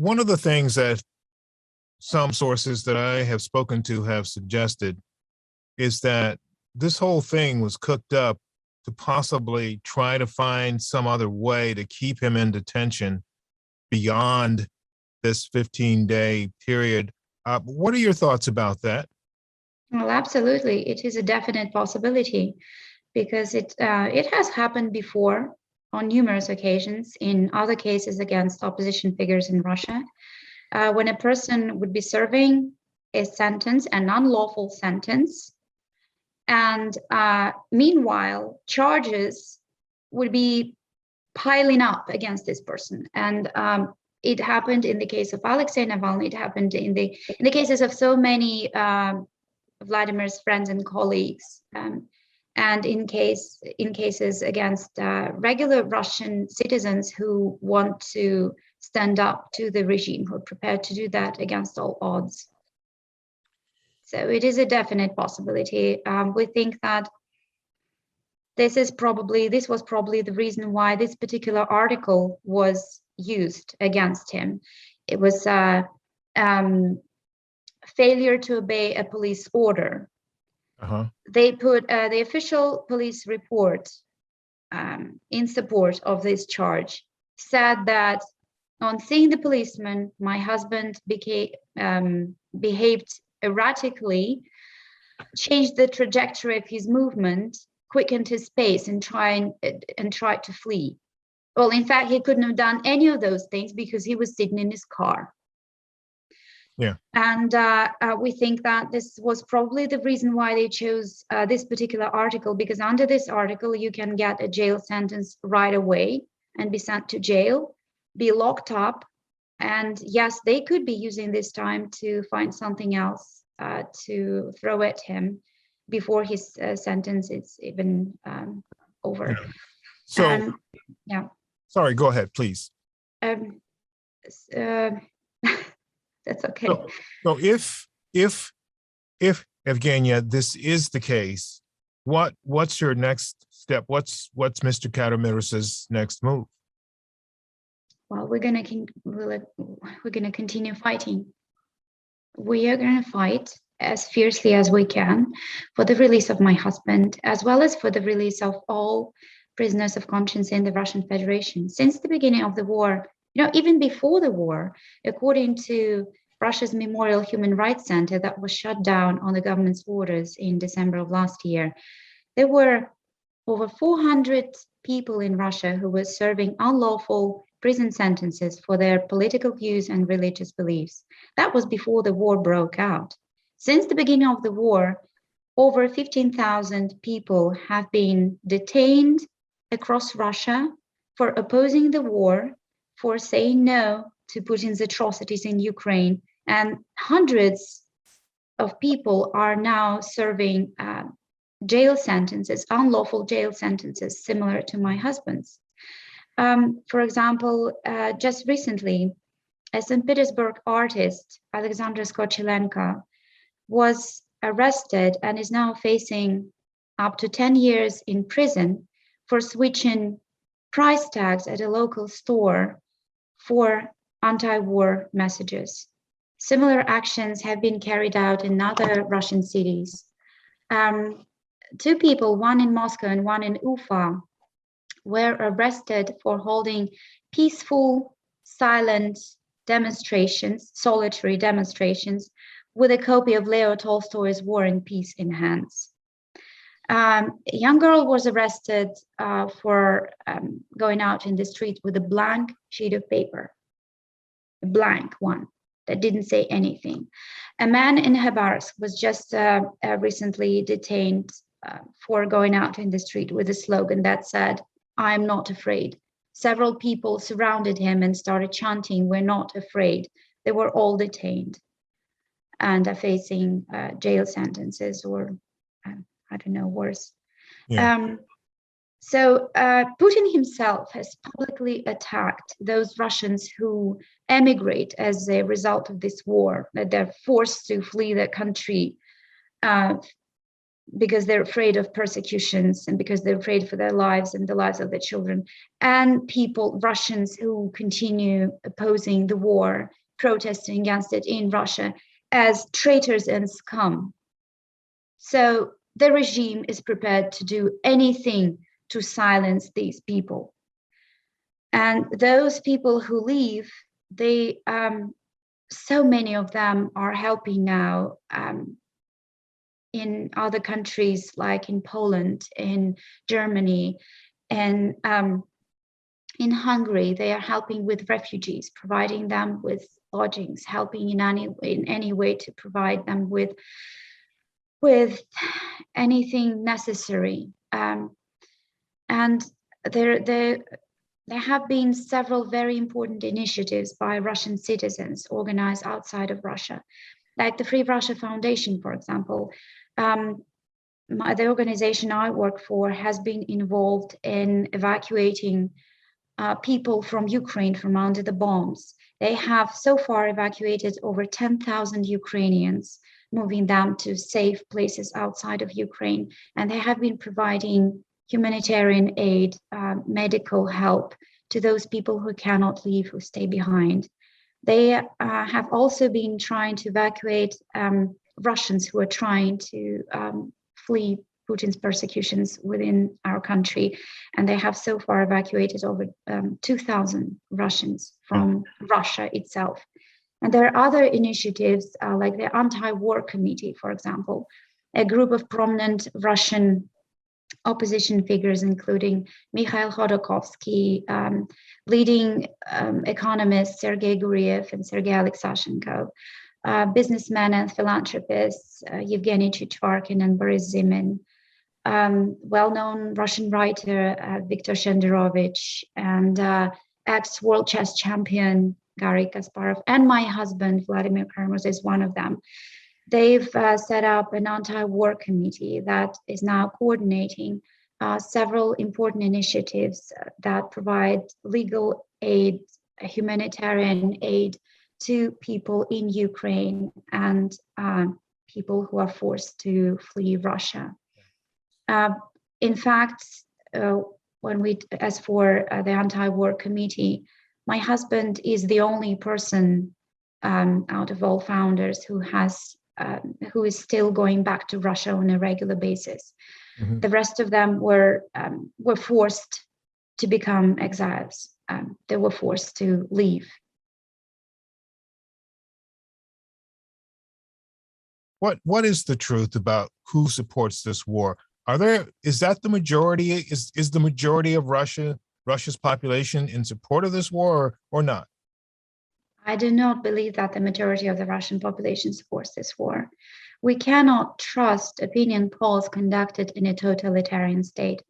One of the things that some sources that I have spoken to have suggested is that this whole thing was cooked up to possibly try to find some other way to keep him in detention beyond this 15-day period. What are your thoughts about that? Well, absolutely. It is a definite possibility because it has happened before on numerous occasions in other cases against opposition figures in Russia. When a person would be serving a sentence, an unlawful sentence, and meanwhile, charges would be piling up against this person. And it happened in the case of Alexei Navalny. It happened in the cases of so many Vladimir's friends and colleagues, and in cases against regular Russian citizens who want to stand up to the regime, who are prepared to do that against all odds. So it is a definite possibility. We think that this was probably the reason why this particular article was used against him. It was failure to obey a police order. They put the official police report in support of this charge, said that on seeing the policeman, my husband behaved erratically, changed the trajectory of his movement, quickened his pace, and tried to flee. Well, in fact, he couldn't have done any of those things because he was sitting in his car. Yeah. And we think that this was probably the reason why they chose this particular article, because under this article, you can get a jail sentence right away and be sent to jail, be locked up. And yes, they could be using this time to find something else to throw at him before his sentence is even over. Yeah. So, yeah. Sorry, go ahead, please. That's okay. So if Evgenia, this is the case, what's your next step? What's Mr. Kara-Murza's next move? Well, we're gonna continue fighting. We are gonna fight as fiercely as we can for the release of my husband, as well as for the release of all prisoners of conscience in the Russian Federation. Since the beginning of the war, even before the war, according to Russia's Memorial Human Rights Center that was shut down on the government's orders in December of last year, there were over 400 people in Russia who were serving unlawful prison sentences for their political views and religious beliefs. That was before the war broke out. Since the beginning of the war, over 15,000 people have been detained across Russia for opposing the war, for saying no to Putin's atrocities in Ukraine, and hundreds of people are now serving jail sentences, unlawful jail sentences, similar to my husband's. For example, just recently, a St. Petersburg artist, Alexandra Skochilenko, was arrested and is now facing up to 10 years in prison for switching price tags at a local store for anti-war messages. Similar actions have been carried out in other Russian cities. Two people, one in Moscow and one in Ufa, were arrested for holding peaceful, silent demonstrations, solitary demonstrations, with a copy of Leo Tolstoy's War and Peace in hands. A young girl was arrested for going out in the street with a blank sheet of paper, a blank one that didn't say anything. A man in Khabarovsk was just recently detained for going out in the street with a slogan that said, "I'm not afraid." Several people surrounded him and started chanting, "We're not afraid." They were all detained and are facing jail sentences or, I don't know, worse. Yeah. So Putin himself has publicly attacked those Russians who emigrate as a result of this war, that they're forced to flee their country because they're afraid of persecutions and because they're afraid for their lives and the lives of their children, and people, Russians, who continue opposing the war, protesting against it in Russia, as traitors and scum. So the regime is prepared to do anything to silence these people. And those people who leave, they, so many of them are helping now in other countries, like in Poland, in Germany, and in Hungary. They are helping with refugees, providing them with lodgings, helping in any way to provide them with anything necessary. And there have been several very important initiatives by Russian citizens organized outside of Russia, like the Free Russia Foundation, for example. The organization I work for has been involved in evacuating people from Ukraine from under the bombs. They have so far evacuated over 10,000 Ukrainians, moving them to safe places outside of Ukraine. And they have been providing humanitarian aid, medical help to those people who cannot leave, who stay behind. They have also been trying to evacuate Russians who are trying to flee Putin's persecutions within our country. And they have so far evacuated over 2,000 Russians from Russia itself. And there are other initiatives like the Anti-War Committee, for example, a group of prominent Russian opposition figures, including Mikhail Khodorkovsky, leading economists Sergei Guriev and Sergei Alexashenko, businessmen and philanthropists Evgeny Chichvarkin and Boris Zimin, well-known Russian writer Viktor Shenderovich, and ex-world chess champion Garry Kasparov, and my husband Vladimir Kara-Murza is one of them. They've set up an anti-war committee that is now coordinating several important initiatives that provide legal aid, humanitarian aid to people in Ukraine and people who are forced to flee Russia. In fact, as for the anti-war committee, my husband is the only person out of all founders who is still going back to Russia on a regular basis. Mm-hmm. The rest of them were forced to become exiles. They were forced to leave. What is the truth about who supports this war? Is that the majority? Is the majority of Russia's population in support of this war or not? I do not believe that the majority of the Russian population supports this war. We cannot trust opinion polls conducted in a totalitarian state.